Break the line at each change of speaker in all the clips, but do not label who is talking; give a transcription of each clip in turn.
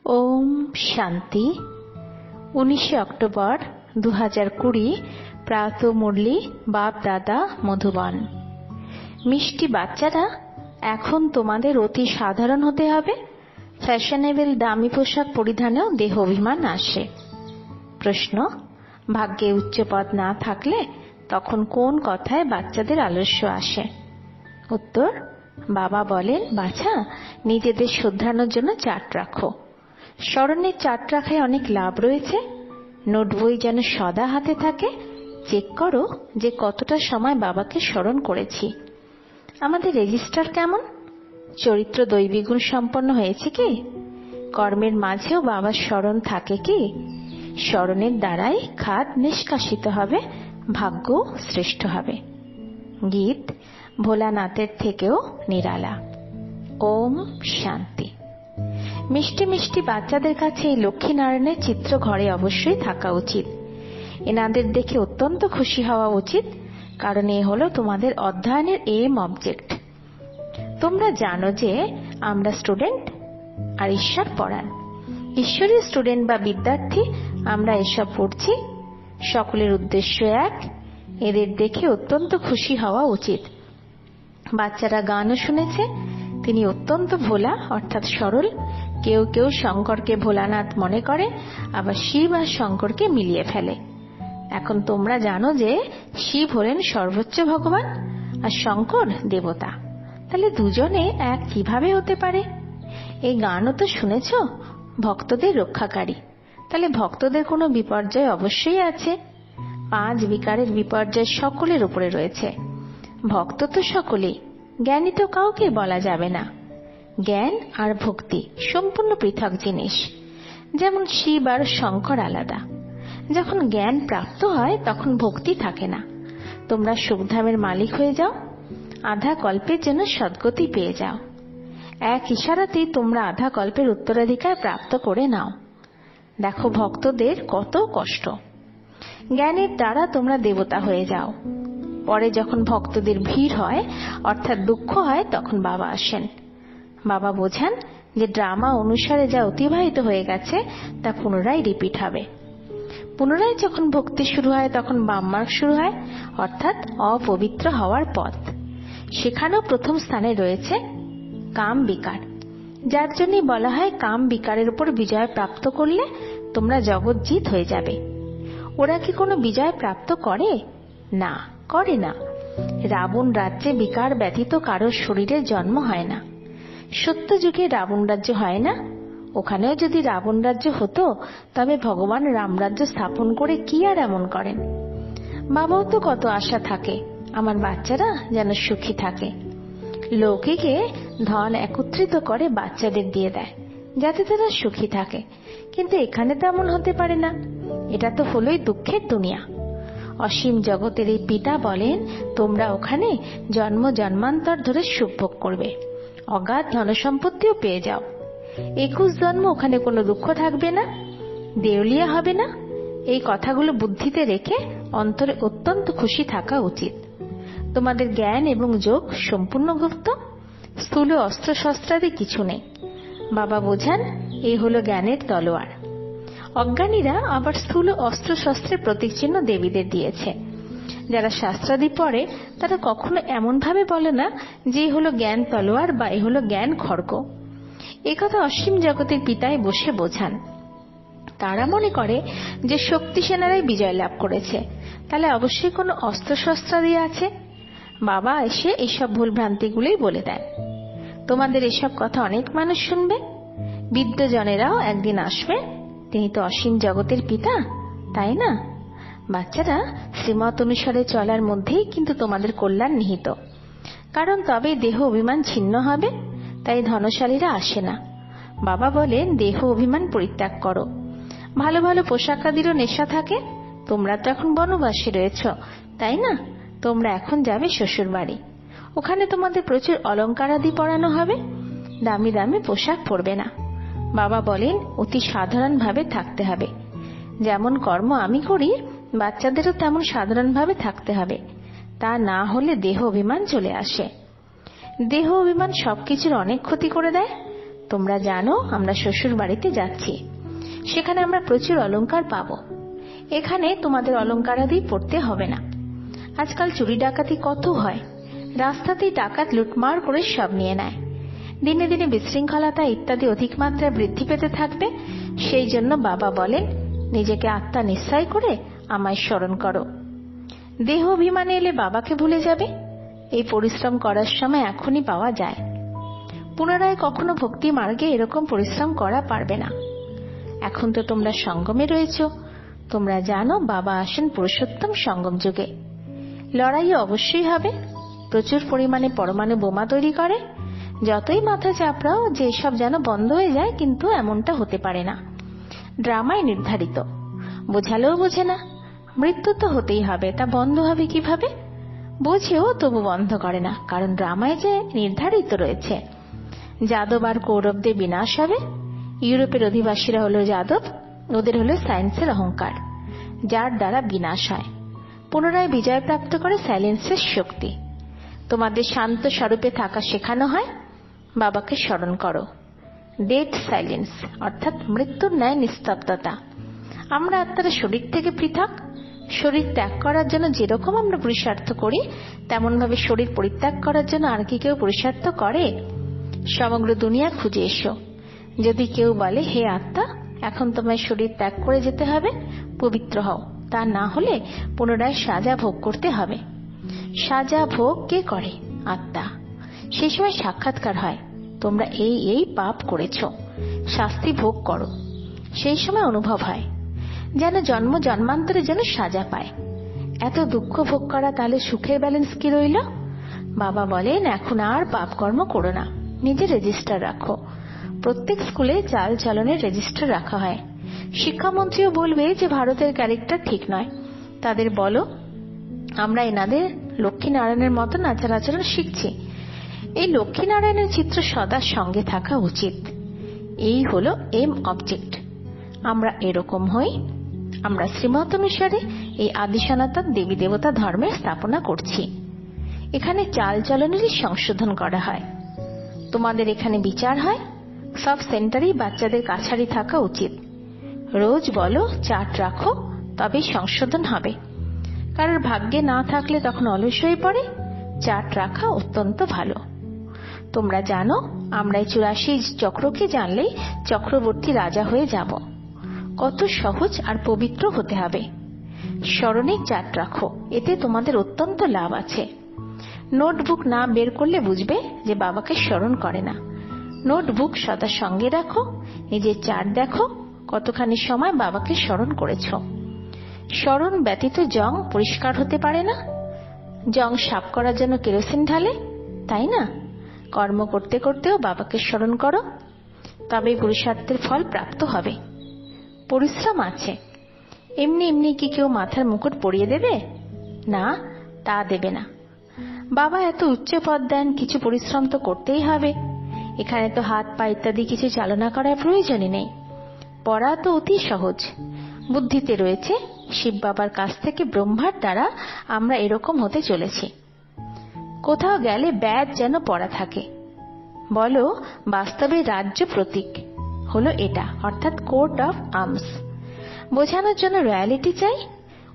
ওম শান্তি। 19 অক্টোবর 2020 প্রাত মুরলি বাপ দাদা মধুবন। মিষ্টি বাচ্চারা, এখন তোমাদের অতি সাধারণ হতে হবে। ফ্যাশনেবল দামি পোশাক পরিধানেও দেহ অভিমান আসে। প্রশ্ন: ভাগ্যে উচ্চ পদ না থাকলে তখন কোন কথায় বাচ্চাদের আলস্য আসে? উত্তর: বাবা বলেন, বাছা, নিজেদের শুধরানোর জন্য চার্ট রাখো। স্মরণের চার্ট রাখায় অনেক লাভ রয়েছে। নোট বই যেন সদা হাতে থাকে। চেক করো যে কতটা সময় বাবাকে স্মরণ করেছি। আমাদের রেজিস্টার কেমন? চরিত্র দৈবী গুণ সম্পন্ন হয়েছে কি? কর্মের মাঝেও বাবার স্মরণ থাকে কি? স্মরণের দ্বারাই খাদ নিষ্কাশিত হবে, ভাগ্য শ্রেষ্ঠ হবে। গীত ভোলানাথের থেকেও নিরালা। ওম শান্তি। মিষ্টি মিষ্টি বাচ্চাদের কাছে এই লক্ষ্মীনারায়ণের চিত্র ঘরে অবশ্যই থাকা উচিত। এনাদের দেখে অত্যন্ত খুশি হওয়া উচিত, কারণ এ হলো তোমাদের অধ্যয়নের এম অবজেক্ট। তোমরা জানো যে আমরা স্টুডেন্ট আর ঈশ্বর পড়ান। ঈশ্বরীয় স্টুডেন্ট বা বিদ্যার্থী আমরা এসব পড়ছি। সকলের উদ্দেশ্য এক। এদের দেখে অত্যন্ত খুশি হওয়া উচিত। বাচ্চারা গানও শুনেছে। তিনি অত্যন্ত ভোলা অর্থাৎ সরল। কেউ কেউ শঙ্করকে ভোলানাথ মনে করে, আবার শিব আর শঙ্করকে মিলিয়ে ফেলে। এখন তোমরা জানো যে শিব হলেন সর্বোচ্চ ভগবান আর শঙ্কর দেবতা। তাহলে দুজনে এক কিভাবে হতে পারে? এই গানও তো শুনেছ, ভক্তদের রক্ষাকারী। তাহলে ভক্তদের কোনো বিপর্যয় অবশ্যই আছে। 5 বিকারের বিপর্যয় সকলের উপরে রয়েছে। ভক্ত তো সকলেই, জ্ঞানী তো কাউকে বলা যাবে না। জ্ঞান আর ভক্তি সম্পূর্ণ পৃথক জিনিস। যেমন শিব আর শঙ্কর আলাদা। যখন জ্ঞান প্রাপ্ত হয় তখন ভক্তি থাকে না। তোমরা সুখধামের মালিক হয়ে যাও, আধা কল্পের জন্য সদ্গতি পেয়ে যাও। এক ইশারাতেই তোমরা আধা কল্পের উত্তরাধিকার প্রাপ্ত করে নাও। দেখো ভক্তদের কত কষ্ট। জ্ঞানের দ্বারা তোমরা দেবতা হয়ে যাও। পরে যখন ভক্তদের ভিড় হয় অর্থাৎ দুঃখ হয়, তখন বাবা আসেন। বাবা বোঝান যে ড্রামা অনুসারে যা অতিবাহিত হয়ে গেছে তা পুনরায় রিপিট হবে। পুনরায় যখন ভক্তি শুরু হয় তখন বামমার্গ শুরু হয়, অর্থাৎ অপবিত্র হওয়ার পথ। সেখানেও প্রথম স্থানে রয়েছে কাম বিকার, যার জন্য বলা হয় কাম বিকারের উপর বিজয় প্রাপ্ত করলে তোমরা জগৎজিৎ হয়ে যাবে। ওরা কি কোনো বিজয় প্রাপ্ত করে? না, করে না। রাবণ রাজ্যে বিকার ব্যতীত কারোর শরীরের জন্ম হয় না। সত্য যুগে রাবণ রাজ্য হয় না। ওখানেও যদি রাবণ রাজ্য হতো তবে ভগবান রামরাজ্য স্থাপন করে কি আর এমন করেন? বাবাও তো কত আশা থাকে আমার বাচ্চারা যেন সুখী থাকে। লৌকিকে ধন একত্রিত করে বাচ্চাদের দিয়ে দেয় যাতে তারা সুখী থাকে, কিন্তু এখানে তো এমন হতে পারে না। এটা তো হলোই দুঃখের দুনিয়া। অসীম জগতের এই পিতা বলেন, তোমরা ওখানে জন্ম জন্মান্তর ধরে সুখ ভোগ করবে, অগাধ ধনসম্পত্তিও পেয়ে যাও। 21 জন্ম ওখানে কোনো দুঃখ থাকবে না, দেউলিয়া হবে না। এই কথাগুলো বুদ্ধিতে রেখে অন্তরে অত্যন্ত খুশি থাকা উচিত। তোমাদের জ্ঞান এবং যোগ সম্পূর্ণ গুপ্ত। স্থূল অস্ত্র শস্ত্রাদি কিছু নেই। বাবা বোঝান, এই হলো জ্ঞানের তলোয়ার। অজ্ঞানীরা আবার স্থূল অস্ত্র শস্ত্রের প্রতীক চিহ্ন দেবীদের দিয়েছে। যারা শাস্ত্রাদি পড়ে তারা কখনো এমন ভাবে বলে না যে এই হলো জ্ঞান তলোয়ার বা এই হলো জ্ঞান খড়গ। এই কথা অসীম জগতের পিতায় বসে বোঝান। তারা মনে করে যে শক্তি সেনারাই বিজয় লাভ করেছে, তাহলে অবশ্যই কোনো অস্ত্র শস্ত্রাদি আছে। বাবা এসে এইসব ভুল ভ্রান্তিগুলোই বলে দেন। তোমাদের এসব কথা অনেক মানুষ শুনবে। বিদ্যজনেরাও একদিন আসবে। তিনি তো অসীম জগতের পিতা, তাই না? বাচ্চারা, শ্রীমত অনুসারে চলার মধ্যেই কিন্তু তোমাদের কল্যাণ নিহিত। কারণ তবেই দেহ অভিমান ছিন্ন হবে। তাই ধনশালীরা আসে না। বাবা বলেন, দেহ অভিমান পরিত্যাগ করো। ভালো ভালো পোশাকাদিরও নেশা থাকে। তোমরা তো এখন বনবাসী রয়েছ, তাই না? তোমরা এখন যাবে শ্বশুর বাড়ি। ওখানে তোমাদের প্রচুর অলঙ্কারাদি পরানো হবে। দামি দামি পোশাক পরবে না। বাবা বলেন, অতি সাধারণ ভাবে থাকতে হবে। যেমন কর্ম আমি করি, বাচ্চাদেরও তেমন সাধারণ ভাবে থাকতে হবে। তা না হলে দেহ অভিমান চলে আসে। দেহ অভিমান সবকিছুর অনেক ক্ষতি করে দেয়। তোমরা জানো আমরা শ্বশুর বাড়িতে যাচ্ছি, সেখানে আমরা প্রচুর অলংকার পাবো। এখানে তোমাদের অলংকারাদি পড়তে হবে না। আজকাল চুরি ডাকাতি কত হয়, রাস্তাতেই ডাকাত লুটমার করে সব নিয়ে নেয়। দিনে দিনে বিশৃঙ্খলতা ইত্যাদি অধিক মাত্রায় বৃদ্ধি পেতে থাকবে। সেই জন্য বাবা বলেন, নিজেকে আত্মা নিশ্চয় করে আমায় স্মরণ করো। দেহ অভিমানে এলে বাবাকে ভুলে যাবে। এই পরিশ্রম করার সময় এখনই পাওয়া যায়, পুনরায় কখনো ভক্তি মার্গে এরকম পরিশ্রম করা পারবে না। এখন তো তোমরা সঙ্গমে রয়েছ, তোমরা জানো বাবা আসেন পুরুষোত্তম সঙ্গম যুগে। লড়াই অবশ্যই হবে, প্রচুর পরিমাণে পরমাণু বোমা তৈরি করে। যতই মাথা চাপড়াও যে সব যেন বন্ধ হয়ে যায়, কিন্তু এমনটা হতে পারে না। ড্রামায় নির্ধারিত, বোঝালেও বোঝে না। মৃত্যু তো হতেই হবে, তা বন্ধ হবে কিভাবে? বোঝেও তবু বন্ধ করে না, কারণ ড্রামায় যে নির্ধারিত রয়েছে। যাদব আর কৌরবদের বিনাশ হবে। ইউরোপের অধিবাসীরা হলো যাদব, ওদের হলো সায়েন্সের অহংকার, যার দ্বারা বিনাশ হয়। পুনরায় বিজয় প্রাপ্ত করে সাইলেন্সের শক্তি। তোমাদের শান্ত স্বরূপে থাকা শেখানো হয়। বাবাকে স্মরণ করো। ডেথ সাইলেন্স অর্থাৎ মৃত্যুর ন্যায় নিস্তব্ধতা। আমরা আত্মারা শরীর থেকে পৃথক। শরীর ত্যাগ করার জন্য যেরকম আমরা পুরুষার্থ করি, তেমন ভাবে শরীর পরিত্যাগ করার জন্য আর কি কেউ পুরুষার্থ করে? সমগ্র দুনিয়া খুঁজে এসো। যদি কেউ বলে, হে আত্মা, এখন তোমায় শরীর ত্যাগ করে যেতে হবে, পবিত্র হও, তা না হলে পুনরায় সাজা ভোগ করতে হবে। সাজা ভোগ কে করে? আত্মা। সেই সময় সাক্ষাৎকার হয়, তোমরা এই এই পাপ করেছ, শাস্তি ভোগ করো। সেই সময় অনুভব হয় যেন জন্ম জন্মান্তরে যেন সাজা পায়। এত দুঃখ ভোগ করা, তাহলে সুখের ব্যালেন্স কি রইল? বাবা বলেন, এখন আর পাপ কর্ম করো না, নিজের রেজিস্টার রাখো। প্রত্যেক স্কুলে চাল চলনের রেজিস্টার রাখা হয়। শিক্ষামন্ত্রীও বলবে যে ভারতের ক্যারেক্টার ঠিক নয়, তাদের বলো আমরা এনাদের লক্ষ্মীনারায়ণের মতন আচার আচরণ শিখছি। এই লক্ষ্মীনারায়ণের চিত্র সদা সঙ্গে থাকা উচিত। এই হলো এম অবজেক্ট। আমরা এরকম হই। আমরা শ্রীমত অনুসারে এই আদি সনাতন দেবী দেবতা ধর্মের স্থাপনা করছি। এখানে চাল চলনেরই সংশোধন করা হয়। তোমাদের এখানে বিচার হয়। সব সেন্টারেই বাচ্চাদের কাছারি থাকা উচিত। রোজ বলো চার্ট রাখো, তবেই সংশোধন হবে। কারোর ভাগ্যে না থাকলে তখন অলস হয়ে পড়ে। চার্ট রাখা অত্যন্ত ভালো। তোমরা জানো আমরা এই 84 চক্রকে জানলেই চক্রবর্তী রাজা হয়ে যাব। কত সহজ আর পবিত্র হতে হবে। স্মরণে চার্ট রাখো, এতে তোমাদের অত্যন্ত লাভ আছে। নোটবুক না বের করলে বুঝবে যে বাবাকে স্মরণ করে না। নোটবুক সদা সঙ্গে রাখো, নিজের চার্ট দেখো কতখানি সময় বাবাকে স্মরণ করেছ। স্মরণ ব্যতীত জং পরিষ্কার হতে পারে না। জং সাফ করার জন্য কেরোসিন ঢালে, তাই না? কর্ম করতে করতেও বাবাকে স্মরণ করো, তবেই পুরুষার্থের ফল প্রাপ্ত হবে। পরিশ্রম আছে। এমনি এমনি কি কেউ মাথার মুকুট পরিয়ে দেবে? না, তা দেবে না। বাবা এত উচ্চ পদ দেন, কিছু পরিশ্রম তো করতেই হবে। এখানে তো হাত পা ইত্যাদি কিছু চালনা করার প্রয়োজনই নেই। পড়া তো অতি সহজ। বুদ্ধিতে রয়েছে শিব বাবার কাছ থেকে ব্রহ্মার দ্বারা আমরা এরকম হতে চলেছি। কোথাও গেলে ব্যাজ যেন পড়া থাকে। বলো বাস্তবে রাজ্য প্রতীক হলো এটা, অর্থাৎ কোর্ট অফ আর্মস। বোঝানোর জন্য রয়্যালিটি চাই,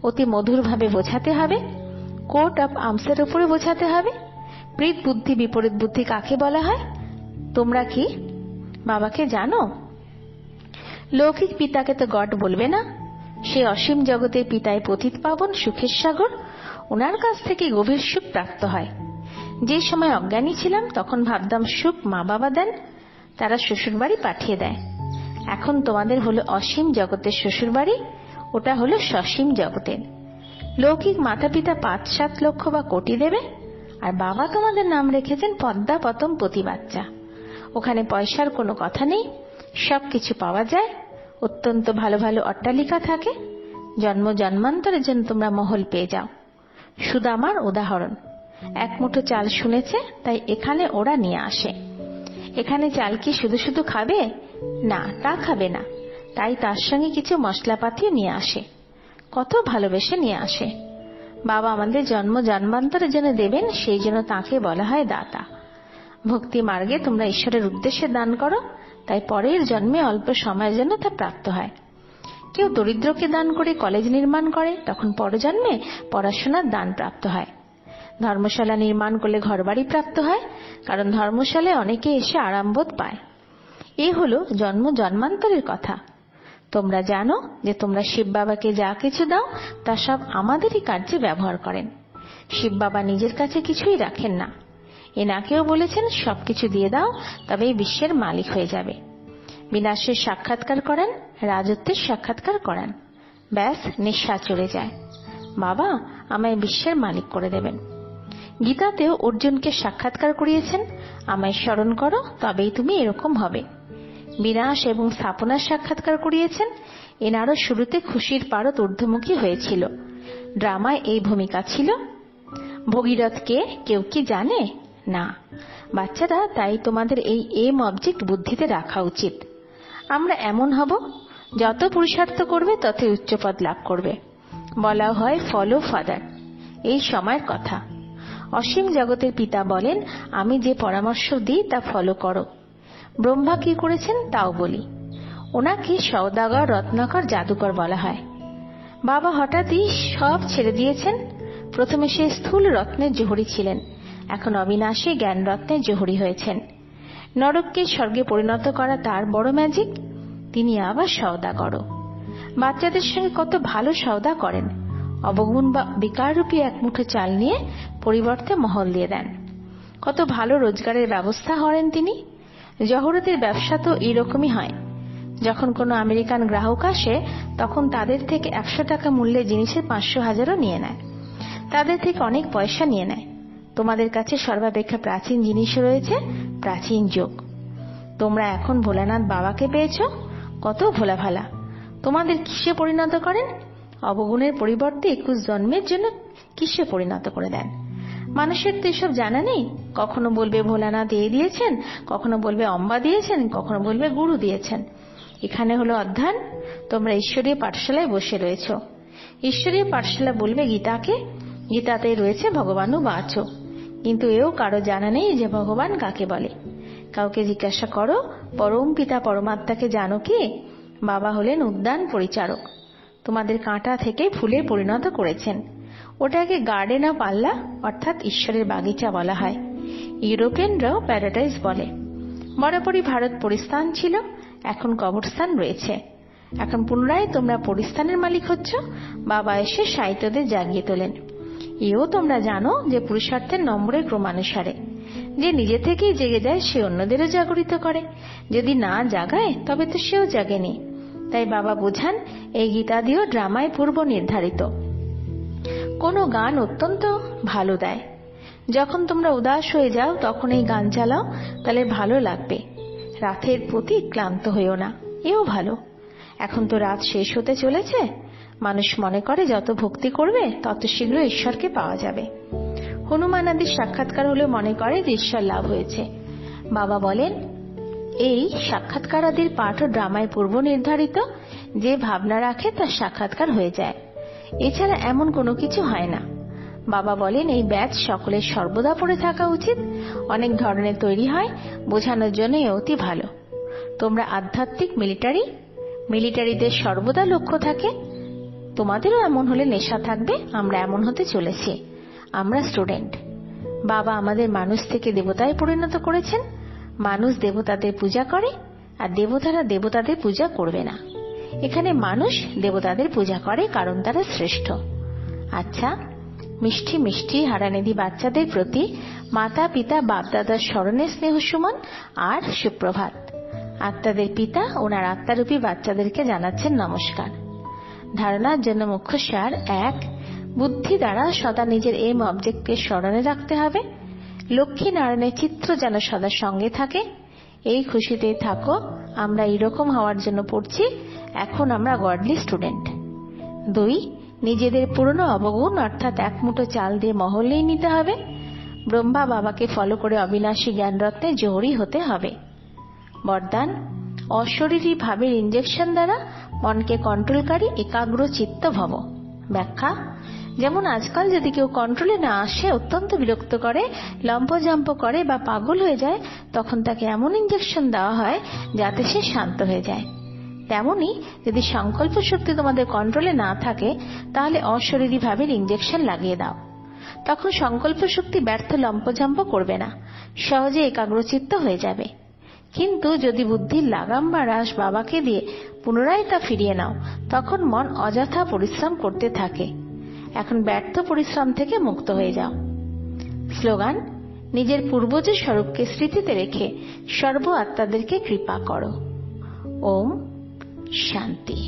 অতি মধুর ভাবে বোঝাতে হবে। কোর্ট অফ আর্মসের উপরে বোঝাতে হবে। প্রীত বুদ্ধি বিপরীত বুদ্ধি কাকে বলা হয়? তোমরা কি বাবাকে জানো? লৌকিক পিতাকে তো গড বলবে না। সে অসীম জগতের পিতায় পতিত পাবন সুখের সাগর। ওনার কাছ থেকে গভীর সুখ প্রাপ্ত হয়। যে সময় অজ্ঞানী ছিলাম তখন ভাবতাম সুখ মা বাবা দেন, তারা শ্বশুর বাড়ি পাঠিয়ে দেয়। এখন তোমাদের হলো অসীম জগতের শ্বশুর বাড়ি, ওটা হলো সসীম জগতের। লৌকিক মাতা পিতা 5-7 লক্ষ বা কোটি দেবে, আর বাবা তোমাদের নাম রেখেছেন পদ্মা পতম পতি বাচ্চা। ওখানে পয়সার কোনো কথা নেই, সবকিছু পাওয়া যায়। অত্যন্ত ভালো ভালো অট্টালিকা থাকে। জন্ম জন্মান্তরের জন্য তোমরা মহল পেয়ে যাও। সুদামার উদাহরণ, এক মুঠো চাল শুনেছে, তাই এখানে ওরা নিয়ে আসে। এখানে চাল কি শুধু শুধু খাবে? না, তা খাবে না। তাই তার সঙ্গে কিছু মশলাপাতিও নিয়ে আসে। কত ভালোবেসে নিয়ে আসে। বাবা আমাদের জন্ম জন্মান্তরের জন্য দেবেন, সেই জন্য তাকে বলা হয় দাতা। ভক্তি মার্গে তোমরা ঈশ্বরের উদ্দেশ্যে দান করো, তাই পরের জন্মে অল্প সময়ের জন্য তা প্রাপ্ত হয়। কেউ দরিদ্রকে দান করে কলেজ নির্মাণ করে, তখন পরজন্মে পড়াশোনার দান প্রাপ্ত হয়। ধর্মশালা নির্মাণ করলে ঘরবাড়ি প্রাপ্ত হয়, কারণ ধর্মশালায় অনেকে এসে আরামবোধ পায়। এ হলো জন্ম জন্মান্তরের কথা। তোমরা জানো যে তোমরা শিব বাবাকে যা কিছু দাও তা সব আমাদেরই কার্যে ব্যবহার করেন। শিব বাবা নিজের কাছে কিছুই রাখেন না। এনাকেও বলেছেন সবকিছু দিয়ে দাও, তবে এই বিশ্বের মালিক হয়ে যাবে। বিনাশের সাক্ষাৎকার করান, রাজত্বের সাক্ষাৎকার করান, ব্যাস নিঃশ্বাস চলে যায়। বাবা আমায় বিশ্বের মালিক করে দেবেন। গীতাতেও অর্জুনকে সাক্ষাৎকার করিয়েছেন, আমায় স্মরণ করো তবেই তুমি এরকম হবে। বিনাশ এবং স্থাপনার সাক্ষাৎকার করিয়েছেন। এনারও শুরুতে খুশির পারদ ঊর্ধ্বমুখী হয়েছিল। ড্রামায় এই ভূমিকা ছিল। ভগীরথকে কেউ কি জানে না? বাচ্চারা, তাই তোমাদের এই এম অবজেক্ট বুদ্ধিতে রাখা উচিত। আমরা এমন হব, যত পুরুষার্থ করবে ততই উচ্চপদ লাভ করবে। বলা হয় ফলো ফাদার, এই সময়ের কথা। অসীম জগতের পিতা বলেন, আমি যে পরামর্শ দিই তা ফলো করো। ব্রহ্মা কি করেছেন তাও বলি। ওনাকে সওদাগর, রত্নাকর, জাদুকর বলা হয়। বাবা হঠাৎই সব ছেড়ে দিয়েছেন। প্রথমে সে স্থূল রত্নের জোহরি ছিলেন, এখন অবিনাশী জ্ঞান রত্নের জোহরি হয়েছেন। নরককে স্বর্গে পরিণত করা তার বড় ম্যাজিক। তিনি আবার সওদাগরও। বাচ্চাদের সঙ্গে কত ভালো সওদা করেন। অবগুণ বা বিকাররূপী এক মুঠো চাল নিয়ে পরিবর্তে মহল দিয়ে দেন। কত ভালো রোজগারের ব্যবস্থা করেন তিনি। জহরতের ব্যবসা তো এইরকমই হয়। যখন কোনো আমেরিকান গ্রাহক আসে, তখন তাদের থেকে 100 টাকা মূল্যের জিনিসের 500-1000ও নিয়ে নেয়। তাদের থেকে অনেক পয়সা নিয়ে নেয়। তোমাদের কাছে সর্বাপেক্ষা প্রাচীন জিনিস রয়েছে, প্রাচীন যোগ। তোমরা এখন ভোলানাথ বাবাকে পেয়েছ। কত ভোলা ভালা। তোমাদের কিসে পরিণত করেন? অবগুণের পরিবর্তে 21 জন্মের জন্য কিসে পরিণত করে দেন। মানুষের তো এসব জানা নেই। কখনো বলবে ভোলানাথ এ দিয়েছেন, কখনো বলবে অম্বা দিয়েছেন, কখনো বলবে গুরু দিয়েছেন। এখানে হলো অধ্যয়ন। তোমরা ঈশ্বরীয় পাঠশালায় বসে রয়েছ। ঈশ্বরীয় পাঠশালা বলবে গীতাকে। গীতাতে রয়েছে ভগবানু বাচ, কিন্তু এও কারো জানা নেই যে ভগবান কাকে বলে। কাউকে জিজ্ঞাসা করো, পরম পিতা পরমাত্মাকে জানো কি? বাবা হলেন উদ্যান পরিচারক। তোমাদের কাঁটা থেকে ফুলে পরিণত করেছেন। ওটাকে গার্ডেন অফ আল্লাহ অর্থাৎ ঈশ্বরের বাগিচা বলা হয়। ইউরোপিয়ানরাও প্যারাডাইজ বলে। বরাবরই ভারত পরিস্থান ছিল, এখন কবরস্থান রয়েছে। এখন পুনরায় তোমরা পরিস্থানের মালিক হচ্ছ। বাবা এসে সাহিত্যদের জাগিয়ে তোলেন। এও তোমরা জানো যে পুরুষার্থের নম্বরের ক্রমানুসারে যে নিজে থেকেই জেগে যায় সে অন্যদেরও জাগরিত করে। যদি না জাগায় তবে তো সেও জাগেনি। তাই বাবা বোঝান, এই গীতাদিও ড্রামায় পূর্ব নির্ধারিত। কোনো গান অত্যন্ত ভালো দেয়। যখন তোমরা উদাস হয়ে যাও তখন এই গান চালাও, তাহলে ভালো লাগবে। রাতের প্রতি ক্লান্ত হইও না, এও ভালো। এখন তো রাত শেষ হতে চলেছে। মানুষ মনে করে যত ভক্তি করবে তত শীঘ্র ঈশ্বরকে পাওয়া যাবে। হনুমান আদির সাক্ষাৎকার হলে মনে করে যে ঈশ্বর লাভ হয়েছে। বাবা বলেন, এই সাক্ষাৎকার আদির পাঠও ড্রামায় পূর্ব নির্ধারিত। যে ভাবনা রাখে তার সাক্ষাৎকার হয়ে যায়। এছাড়া এমন কোনো কিছু হয় না। বাবা বলেন, এই ব্যাচ সকলের সর্বদা পড়ে থাকা উচিত। অনেক ধরনের তৈরি হয়, বোঝানোর জন্য অতি ভালো। তোমরা আধ্যাত্মিক মিলিটারিদের সর্বদা লক্ষ্য থাকে। তোমাদেরও এমন হলে নেশা থাকবে। আমরা এমন হতে চলেছি। আমরা স্টুডেন্ট। বাবা আমাদের মানুষ থেকে দেবতায় পরিণত করেছেন। মানুষ দেবতাদের পূজা করে, আর দেবতারা দেবতাদের পূজা করবে না। এখানে মানুষ দেবতাদের পূজা করে, কারণ তারা শ্রেষ্ঠ। আচ্ছা, মিষ্টি মিষ্টি হারানিধি বাচ্চাদের প্রতি মাতা পিতা বাপদাদার স্মরণে স্নেহ সুমন আর সুপ্রভাত। আত্মাদের পিতা ওনার আত্মারূপী বাচ্চাদেরকে জানাচ্ছেন নমস্কার। ধারণার জন্য মুখ্য সার: 1. বুদ্ধি দ্বারা সদা নিজের এম অবজেক্টকে স্মরণে রাখতে হবে। লক্ষ্মী নারায়ণের চিত্র যেন সদা সঙ্গে থাকে। এই খুশিতেই থাকো। আমরা এরকম হওয়ার জন্য পড়ছি। এখন আমরা গডলি স্টুডেন্ট। 2. নিজেদের পুরনো অবগুণ অর্থাৎ এক মুঠো চাল দিয়ে মহলেই নিতে হবে। ব্রহ্মা বাবাকে ফলো করে অবিনাশী জ্ঞানরত্নে জোহরি হতে হবে। বরদান: অশরীরী ভাবের ইঞ্জেকশন দ্বারা মনকে কন্ট্রোলকারী একাগ্র চিত্ত ভব। ব্যাখ্যা: যেমন আজকাল যদি কেউ কন্ট্রোলে না আসে অত্যন্ত বিরক্ত করে, লম্পজম্প করে বা পাগল হয়ে যায়, তখন তাকে এমন ইঞ্জেকশন দেওয়া হয় যাতে সে শান্ত হয়ে যায়। তেমনি যদি সংকল্প শক্তি তোমাদের কন্ট্রোলে না থাকে, তাহলে অশরীরী ভাবের ইঞ্জেকশন লাগিয়ে দাও। তখন সংকল্প শক্তি ব্যর্থ লম্পজম্প করবে না, সহজে একাগ্রচিত্ত হয়ে যাবে। কিন্তু যদি বুদ্ধির লাগাম বা রাশ বাবাকে দিয়ে পুনরায় তা ফিরিয়ে নাও, তখন মন অযথা পরিশ্রম করতে থাকে। এখন ব্যর্থ পরিশ্রম থেকে মুক্ত হয়ে যাও। স্লোগান: নিজের পূর্বজের স্বরূপকে স্মৃতিতে রেখে সর্ব আত্মাদেরকে কৃপা করো। ওম শান্তি।